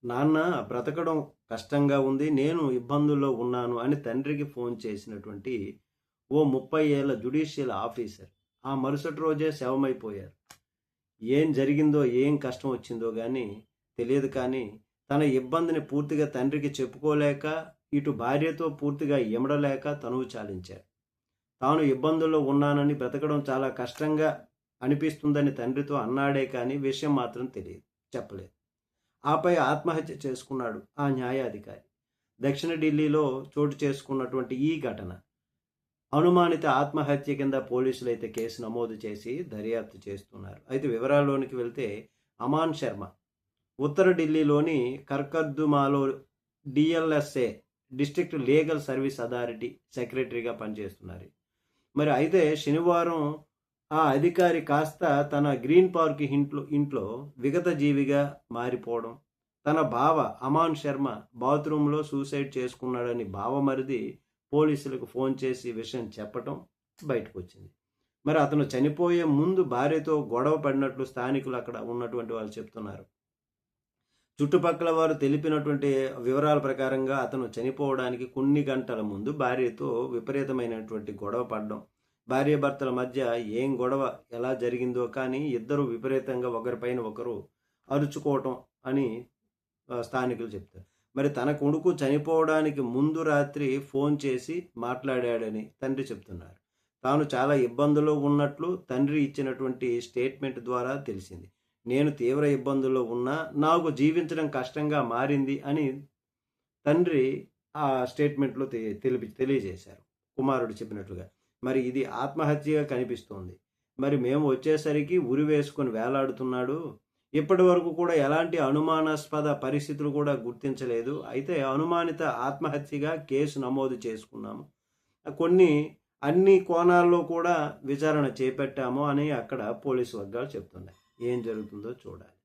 నాన్న బ్రతకడం కష్టంగా ఉంది, నేను ఇబ్బందుల్లో ఉన్నాను అని తండ్రికి ఫోన్ చేసినటువంటి ఓ 30 ఏళ్ల జ్యుడిషియల్ ఆఫీసర్ ఆ మరుసటి రోజే శవమైపోయారు. ఏం జరిగిందో, ఏం కష్టం వచ్చిందో గానీ తెలియదు. కానీ తన ఇబ్బందిని పూర్తిగా తండ్రికి చెప్పుకోలేక, ఇటు భార్యతో పూర్తిగా ఇమడలేక తనువు చాలించారు. తాను ఇబ్బందుల్లో ఉన్నానని, బ్రతకడం చాలా కష్టంగా అనిపిస్తుందని తండ్రితో అన్నాడే కానీ విషయం మాత్రం తెలియదు, చెప్పలేదు. ఆపై ఆత్మహత్య చేసుకున్నాడు ఆ న్యాయాధికారి. దక్షిణ ఢిల్లీలో చోటు చేసుకున్నటువంటి ఈ ఘటన అనుమానిత ఆత్మహత్య కింద పోలీసులు అయితే కేసు నమోదు చేసి దర్యాప్తు చేస్తున్నారు. అయితే వివరాల్లోనికి వెళ్తే, అమాన్ శర్మ ఉత్తర ఢిల్లీలోని కర్కద్దుమాలో DLSA district legal service authority సెక్రటరీగా పనిచేస్తున్నారు. మరి అయితే శనివారం ఆ అధికారి కాస్త తన గ్రీన్ పార్క్ ఇంట్లో విగత జీవిగా మారిపోవడం, తన బావ అమాన్ శర్మ బాత్రూంలో సూసైడ్ చేసుకున్నాడని బావమరిది పోలీసులకు ఫోన్ చేసి విషయం చెప్పటం బయటకు వచ్చింది. మరి అతను చనిపోయే ముందు భార్యతో గొడవ పడినట్లు స్థానికులు అక్కడ ఉన్నటువంటి వాళ్ళు చెప్తున్నారు. చుట్టుపక్కల వారు తెలిపినటువంటి వివరాల ప్రకారంగా అతను చనిపోవడానికి కొన్ని గంటల ముందు భార్యతో విపరీతమైనటువంటి గొడవ పడడం, భార్యాభర్తల మధ్య ఏం గొడవ ఎలా జరిగిందో కానీ ఇద్దరు విపరీతంగా ఒకరిపైన ఒకరు అరుచుకోవటం అని స్థానికులు చెప్తారు. మరి తన కొడుకు చనిపోవడానికి ముందు రాత్రి ఫోన్ చేసి మాట్లాడాడని తండ్రి చెప్తున్నారు. తాను చాలా ఇబ్బందుల్లో ఉన్నట్లు తండ్రి ఇచ్చినటువంటి స్టేట్మెంట్ ద్వారా తెలిసింది. నేను తీవ్ర ఇబ్బందుల్లో ఉన్నా, నాకు జీవించడం కష్టంగా మారింది అని తండ్రి ఆ స్టేట్మెంట్లో తెలియజేశారు, కుమారుడు చెప్పినట్లుగా. మరి ఇది ఆత్మహత్యగా కనిపిస్తోంది. మరి మేము వచ్చేసరికి ఉరి వేసుకొని వేలాడుతున్నాడు. ఇప్పటి వరకు కూడా ఎలాంటి అనుమానాస్పద పరిస్థితులు కూడా గుర్తించలేదు. అయితే అనుమానిత ఆత్మహత్యగా కేసు నమోదు చేసుకున్నాము, అన్ని కోణాల్లో కూడా విచారణ చేపట్టాము అని అక్కడ పోలీసు వర్గాలు చెప్తున్నాయి. ఏం జరుగుతుందో చూడాలి.